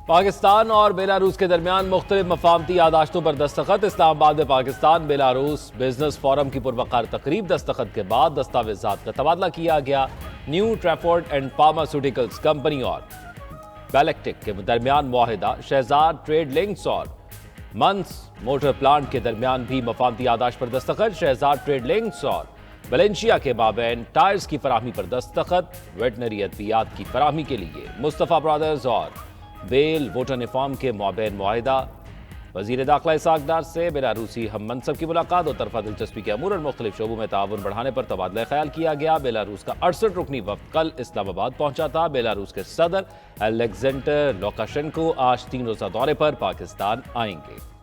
पाकिस्तान और बेलारूस के दरमियान मुख्तलिफ मफाहमती यादाश्तों पर दस्तखत। इस्लामाबाद में पाकिस्तान बेलारूस बिजनेस फोरम की पुरवकार तकरीब दस्तखत के बाद दस्तावेजात का तबादला किया गया। New Trafford and pharmaceuticals company और बैलेक्टिक के दरमियान मुआहिदा, शहजाद ट्रेड लिंक्स और मंस मोटर प्लांट के दरमियान भी मफाहमती यादाश्त पर दस्तखत। शहजाद ट्रेड लिंक्स और वलेंशिया के माबैन टायर्स की फराहमी पर दस्तखत। वेटनरी अद्वियात की फराहमी के लिए मुस्तफ़ा ब्रदर्स और बेल वोटरनिफॉर्म के माबैन मुआहिदा। वजीर दाखिला इसहाक डार से बेलारूसी हम मनसब की मुलाकात। दो तरफा दिलचस्पी के अमूर और मुख्तलिफ शोबों में ताउन बढ़ाने पर तबादला ख्याल किया गया। बेलारूस का 68 रुकनी वफ्द कल इस्लामाबाद पहुंचा था। बेलारूस के सदर अलेक्जेंडर लुकाशेंको आज 3 रोजा दौरे पर पाकिस्तान आएंगे।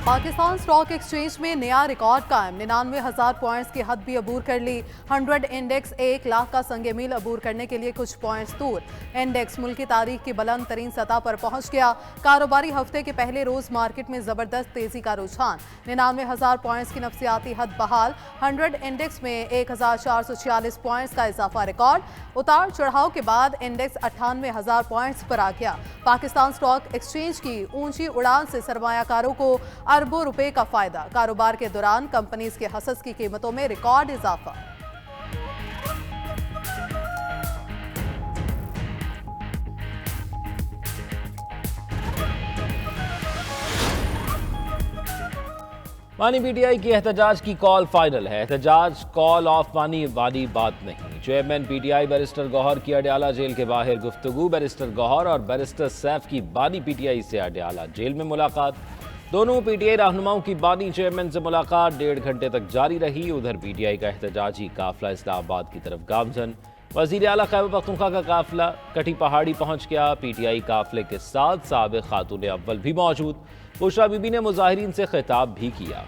पाकिस्तान स्टॉक एक्सचेंज में नया रिकॉर्ड कायम। 99,000 पॉइंट्स की हद भी अबूर कर ली। 100 इंडेक्स 1 लाख का संगे मील अबूर करने के लिए कुछ पॉइंट्स दूर। इंडेक्स मुल्की तारीख की बुलंद तरीन सतह पर पहुंच गया। कारोबारी हफ्ते के पहले रोज मार्केट में जबरदस्त तेजी का रुझान। 99,000 पॉइंट्स की नफसियाती हद बहाल। 100 इंडेक्स में 1,446 पॉइंट्स का इजाफा रिकॉर्ड। उतार चढ़ाव के बाद इंडेक्स 98,000 पॉइंट्स पर आ गया। पाकिस्तान स्टॉक एक्सचेंज की ऊंची उड़ान से सरमायाकारों को अरबों रुपए का फायदा। कारोबार के दौरान कंपनीज के हसस की कीमतों में रिकॉर्ड इजाफा। मानी पीटीआई की एहतजाज की कॉल फाइनल है। एहतजाज कॉल ऑफ मानी वाली बात नहीं। चेयरमैन पीटीआई बैरिस्टर गौहर की अडयाला जेल के बाहर गुफ्तगू। बैरिस्टर गौहर और बैरिस्टर सैफ की बानी पीटीआई से अडयाला जेल में मुलाकात। दोनों पीटीआई रहनुमाओं की बानी चेयरमैन से मुलाकात 1.5 घंटे तक जारी रही। उधर पीटीआई का एहतजाजी काफिला इस्लामाबाद की तरफ गामजन। वजीर आला खैबर पख्तूनख्वा का काफिला कटी पहाड़ी पहुंच गया। पीटीआई काफिले के साथ साबिक खातून अव्वल भी मौजूद। बुशरा बीबी ने मुजाहिरीन से खिताब भी किया।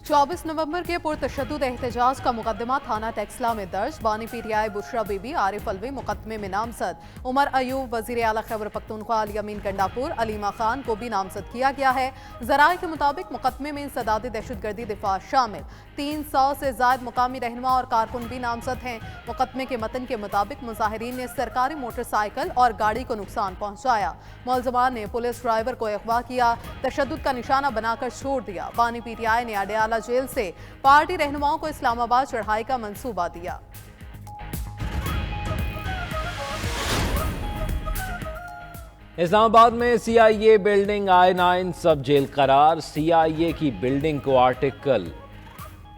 चौबीस नवंबर के पुरतशद्दुद एहतजाज का मुकदमा थाना टेक्सला में दर्ज। बानी पीटीआई बुशरा बीबी, आरिफ अलवी मुकदमे में नामजद। उमर अयूब, वजीर आला खैबर पख्तूनख्वा अली अमीन गंडापुर, अलीमा खान को भी नामजद किया गया है। जराये के मुताबिक मुकदमे में इंसदादी दहशतगर्दी दिफा शामिल। 300 से ज्यादा मुकामी रहनुमा और कारकुन भी नामजद हैं। मुकदमे के मतन के मुताबिक मुजाहिरीन ने सरकारी मोटरसाइकिल और गाड़ी को नुकसान पहुंचाया। मुलजमान ने पुलिस ड्राइवर को अगवा किया, तशद्दुद का निशाना बनाकर छोड़ दिया। बानी पीटीआई ने अडयाला जेल से पार्टी रहनुमाओं को इस्लामाबाद चढ़ाई का मंसूबा दिया। इस्लामाबाद में सीआईए बिल्डिंग I9 सब जेल करार। सीआईए की बिल्डिंग को आर्टिकल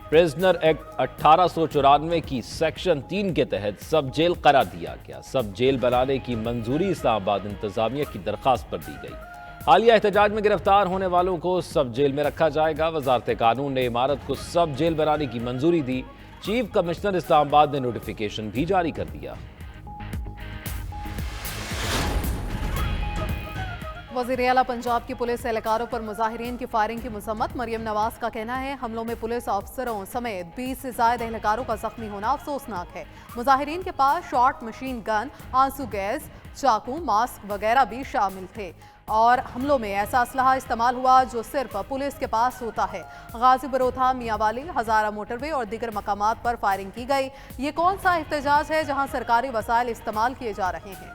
प्रिजनर एक्ट 1894 की सेक्शन 3 के तहत सब जेल करार दिया गया। सब जेल बनाने की मंजूरी इस्लामाबाद इंतजामिया की दरखास्त पर दी गई। हालिया एहतजाज में गिरफ्तार होने वालों को सब जेल में रखा जाएगा। वजारत कानून ने इमारत को सब जेल बनाने की मंजूरी दी। चीफ कमिश्नर इस्लामाबाद ने नोटिफिकेशन भी जारी कर दिया। वज़ीर आला पंजाब की पुलिस एहलकारों पर मुजाहिरीन की फायरिंग की मजम्मत। मरियम नवाज का कहना है, हमलों में पुलिस अफसरों समेत 20 से ज्यादा एहलकारों का जख्मी होना अफसोसनाक है। मुजाहिरीन के पास शॉर्ट मशीन गन, आंसू गैस, चाकू, मास्क वगैरह भी शामिल थे और हमलों में ऐसा असलहा इस्तेमाल हुआ जो सिर्फ पुलिस के पास होता है। गाजी बरोथा, मियांवाली, हजारा मोटरवे और दीगर मकामात पर फायरिंग की गई। ये कौन सा एहतजाज है जहां सरकारी वसाइल इस्तेमाल किए जा रहे हैं?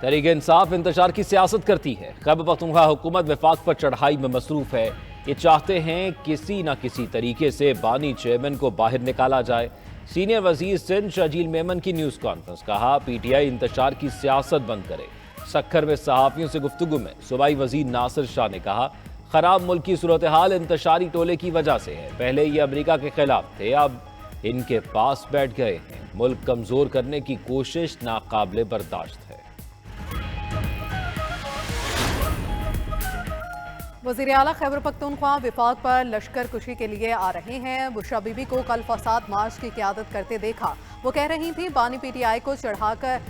तहरीक इंसाफ इंतशार की सियासत करती है। खैबर पख्तूनख्वा हुकूमत वफाक पर चढ़ाई में मसरूफ है। ये चाहते हैं किसी न किसी तरीके से बानी चेयरमैन को बाहर निकाला जाए। सीनियर वजीर सिंध शजील मेमन की न्यूज़ कॉन्फ्रेंस, कहा पीटीआई इंतशार की सियासत बंद करे। सक्खर में सहाफ़ियों से गुफ्तगू में सूबाई वजीर नासिर शाह ने कहा, खराब मुल्क की सूरत हाल इंतशारी टोले की वजह से है। पहले ये अमरीका के खिलाफ थे, अब इनके पास बैठ गए हैं। मुल्क कमज़ोर करने की कोशिश नाकाबिले बर्दाश्त है। वज़ीर आला खैबर पख्तूनख्वा विफाक पर लश्कर कुशी के लिए आ रहे हैं। बुशरा बीबी को कल फसाद मार्च की क़यादत करते देखा। वो कह रही थी बानी पीटीआई को चढ़ाकर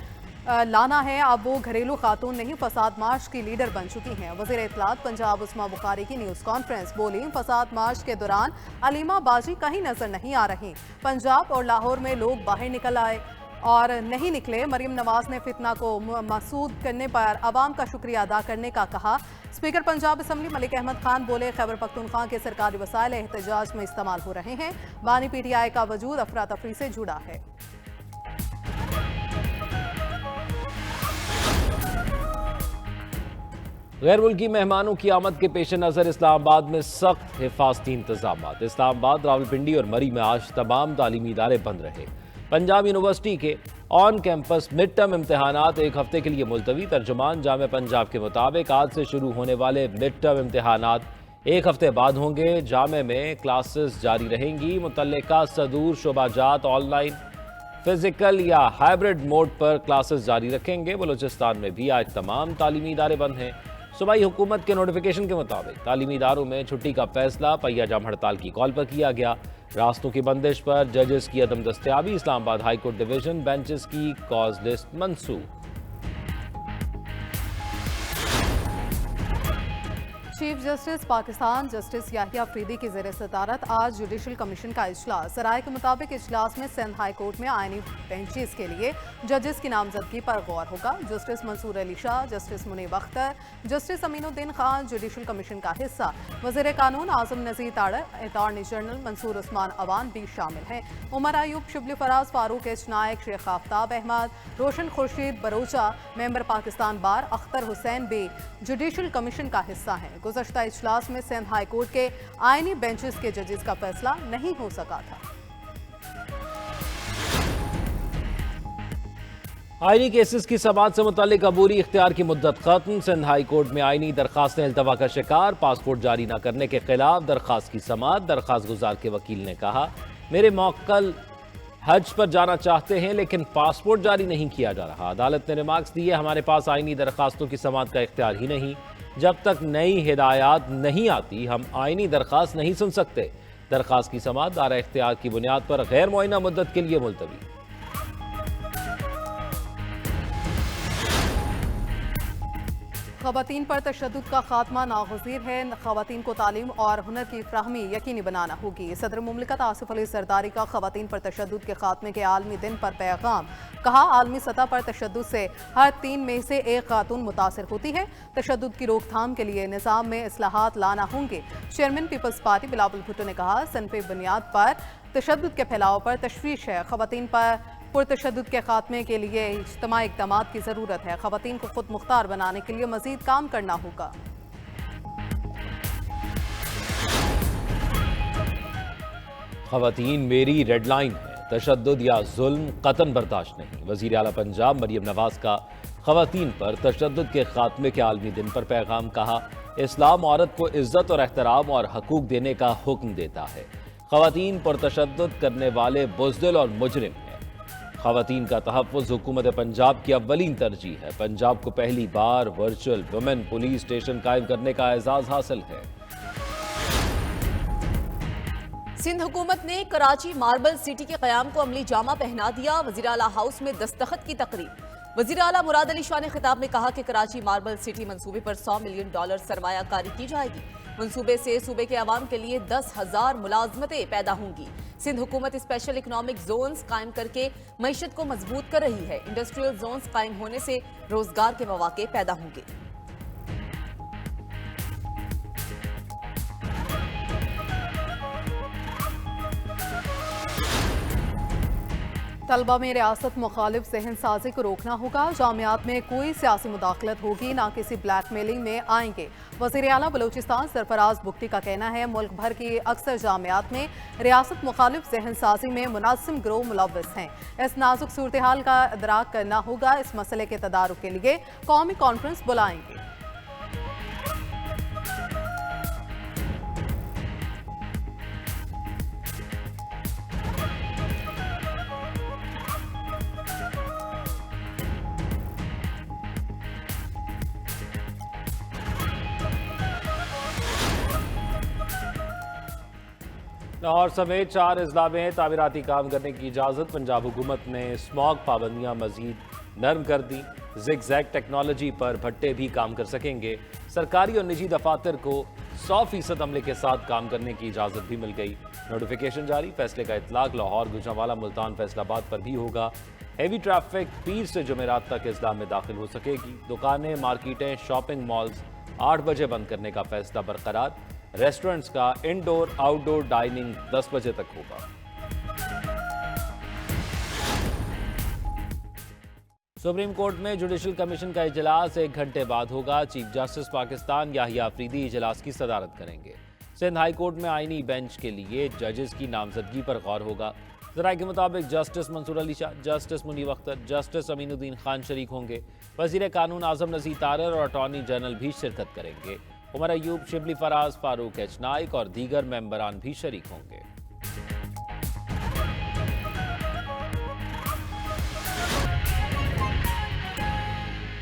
लाना है। अब वो घरेलू खातून नहीं, फसाद मार्च की लीडर बन चुकी हैं। वज़ीर इत्तलात पंजाब उस्मा बुखारी की न्यूज़ कॉन्फ्रेंस, बोली फसाद मार्च के दौरान अलीमा बाजी कहीं नजर नहीं आ रही। पंजाब और लाहौर में लोग बाहर निकल आए। और नहीं निकले। मरीम नवाज ने फितना को मसूद करने पर अवाम का शुक्रिया अदा करने का कहा। स्पीकर पंजाब असम्बली मलिक अहमद खान बोले, खैबर पख्तूनख्वा के सरकारी वसाइल एहतजाज में इस्तेमाल हो रहे हैं। बानी पीटीआई का वजूद अफरा तफरी से जुड़ा है। गैर मुल्की मेहमानों की आमद के पेश नज़र इस्लामाबाद में सख्त हिफाजती इंतजाम। इस्लामाबाद, रावलपिंडी और मरी में आज तमाम तालीमी इदारे बंद रहे। पंजाब यूनिवर्सिटी के ऑन कैंपस मिड टर्म इम्तहानात एक हफ्ते के लिए मुलतवी। तर्जुमान जामे पंजाब के मुताबिक आज से शुरू होने वाले मिड टर्म इम्तहानात एक हफ्ते बाद होंगे। जामे में क्लासेस जारी रहेंगी। मुतल्लिका सदूर शोबाजात ऑनलाइन, फिजिकल या हाइब्रिड मोड पर क्लासेस जारी रखेंगे। बलूचिस्तान में भी आज तमाम तालीमी इदारे बंद हैं। सूबाई हुकूमत के नोटिफिकेशन के मुताबिक तालीमी इदारों में छुट्टी का फैसला पहिया जाम हड़ताल की कॉल पर किया गया। रास्तों की बंदिश पर जजेस की अदम दस्तयाबी। Islamabad high court division benches की कॉज लिस्ट मंसूख। Chief justice Pakistan justice Yahya Afridi की ज़ेर सदारत आज जुडिशल कमीशन का इजलास। सराय के मुताबिक इजलास में सिंध हाई कोर्ट में आईनी बेंचेस के लिए जजेस की नामजदगी पर गौर होगा। Justice Mansoor Ali Shah, justice Muneeb Akhtar, justice Aminuddin Khan judicial commission का हिस्सा। वज़ीर कानून आजम नज़ीर ताड़र, अटॉर्नी जनरल मंसूर उस्मान अवान भी शामिल हैं। Umar Ayub, Shibli Faraz, Farooq H Naik, Sheikh Aftab Ahmed, Roshan Khursheed Barocha, member Pakistan bar Akhtar Hussain भी जुडिशल कमीशन का हिस्सा हैं। गुज़श्ता इजलास में सिंध हाई कोर्ट के आईनी बेंचेस के जजेस का फैसला नहीं हो सका था। आईनी केसेस की समाअत से मुतालिक अबूरी इख्तियार की मुद्दत खत्म। सिंध हाई कोर्ट में आईनी दरखास्तें इल्तवा का शिकार। पासपोर्ट जारी न करने के खिलाफ दरखास्त की समाअत। दरखास्त गुजार के वकील ने कहा, मेरे मौक्कल हज पर जाना चाहते हैं लेकिन पासपोर्ट जारी नहीं किया जा रहा। अदालत ने रिमार्क्स दिए, हमारे पास आईनी दरखास्तों की समाअत का इख्तियार ही नहीं। जब तक नई हिदायत नहीं आती हम आईनी दरखास्त नहीं सुन सकते। दरखास्त की समाअत दारा इख्तियार की बुनियाद पर गैर मुअय्यना मुद्दत के लिए मुलतवी। ख़वातीन पर तशद्दुद का खात्मा नागज़ीर है। ख़वातीन को तालीम और हुनर की फ्राहमी यकीनी बनाना होगी। सदर मुमलिकत आसिफ अली ज़रदारी का ख़वातीन पर तशद्दुद के खात्मे के आलमी दिन पर पैगाम। कहा, आलमी सतह पर तशद्दुद से हर 3 में से 1 खातून मुतासर होती है। तशद्दुद की रोकथाम के लिए निज़ाम में इस्लाहात लाना होंगे। चेयरमैन पीपल्स पार्टी बिलावल भुट्टो ने कहा, सनफी बुनियाद पर तशद्दुद के फैलाव पर तशवीश है। ख़वातीन पर पुरतशद्दुद के खात्मे के लिए इज्तिमाई इक़दामात की ज़रूरत है। ख़वातीन को खुद मुख्तार बनाने के लिए मज़ीद काम करना होगा। ख़वातीन मेरी रेड लाइन है, तशद्दुद या जुल्म कतन बर्दाश्त नहीं। वज़ीर आला पंजाब मरियम नवाज का ख़वातीन पर तशद्दुद के खात्मे के आलमी दिन पर पैगाम। कहा, इस्लाम औरत को इज्जत और एहतराम और हकूक देने का हुक्म देता है। ख़वातीन पर तशद्दुद करने वाले बुज़दिल और मुजरिम हैं। ख़वातीन का तहफ़्फ़ुज़ हुकूमत पंजाब की अव्वलीन तरजीह है। पंजाब को पहली बार वर्चुअल वुमेन पुलिस स्टेशन कायम करने का एजाज़ हासिल है। सिंध हुकूमत ने कराची मार्बल सिटी के क़याम को अमली जामा पहना दिया। वज़ीर आला हाउस में दस्तखत की तकरीब। वज़ीर आला मुराद अली शाह ने खिताब में कहा कि कराची मार्बल सिटी मंसूबे पर $100 मिलियन सरमायाकारी की जाएगी। मंसूबे से सूबे के अवाम के लिए 10,000 मुलाजमतें पैदा होंगी। सिंध हुकूमत स्पेशल इकनॉमिक जोन्स कायम करके मईशत को मजबूत कर रही है। इंडस्ट्रियल जोन्स कायम होने से रोजगार के मौके पैदा होंगे। तलबा में रियासत मुखालिफ जहन साजी को रोकना होगा। जामियात में कोई सियासी मुदाखलत होगी ना किसी ब्लैकमेलिंग में आएंगे। वज़ीर आला बलूचिस्तान सरफराज बुख्ती का कहना है, मुल्क भर की अक्सर जामियात में रियासत मुखालिफ जहन साजी में मुनासिब ग्रोह मुलव्वस हैं। इस नाजुक सूरत हाल का इदराक करना होगा। इस मसले के तदारुक के लिए कौमी कॉन्फ्रेंस बुलाएंगे। लाहौर समेत 4 अजला में तामीराती काम करने की इजाज़त। पंजाब हुकूमत ने स्मॉग पाबंदियाँ मजीद नरम कर दी। ज़िग-ज़ैग टेक्नोलॉजी पर भट्टे भी काम कर सकेंगे। सरकारी और निजी दफातर को 100% अमले के साथ काम करने की इजाज़त भी मिल गई। नोटिफिकेशन जारी। फैसले का इतलाक लाहौर, गुजरांवाला, मुल्तान, फैसलाबाद पर भी होगा। हेवी ट्रैफिक पीर से जुमेरात तक इस्लाम में दाखिल हो सकेगी। दुकानें, मार्केटें, शॉपिंग मॉल्स 8 बजे बंद करने का फैसला बरकरार। रेस्टोरेंट्स का इंडोर आउटडोर डाइनिंग 10 बजे तक होगा। सुप्रीम कोर्ट में जुडिशल कमीशन का इजलास 1 घंटे बाद होगा। चीफ जस्टिस पाकिस्तान याहिया अफरीदी इजलास की सदारत करेंगे। सिंध हाई कोर्ट में आईनी बेंच के लिए जजेस की नामजदगी पर गौर होगा। जराये के मुताबिक justice Mansoor Ali Shah, justice Muneeb Akhtar, justice Aminuddin Khan शरीक होंगे। वजीर कानून आजम नज़ीर तारर और अटॉर्नी जनरल भी शिरकत करेंगे। उमर अयूब, शिबली फराज, फारूक एच नाइक और दीगर मेंबरान भी शरीक होंगे।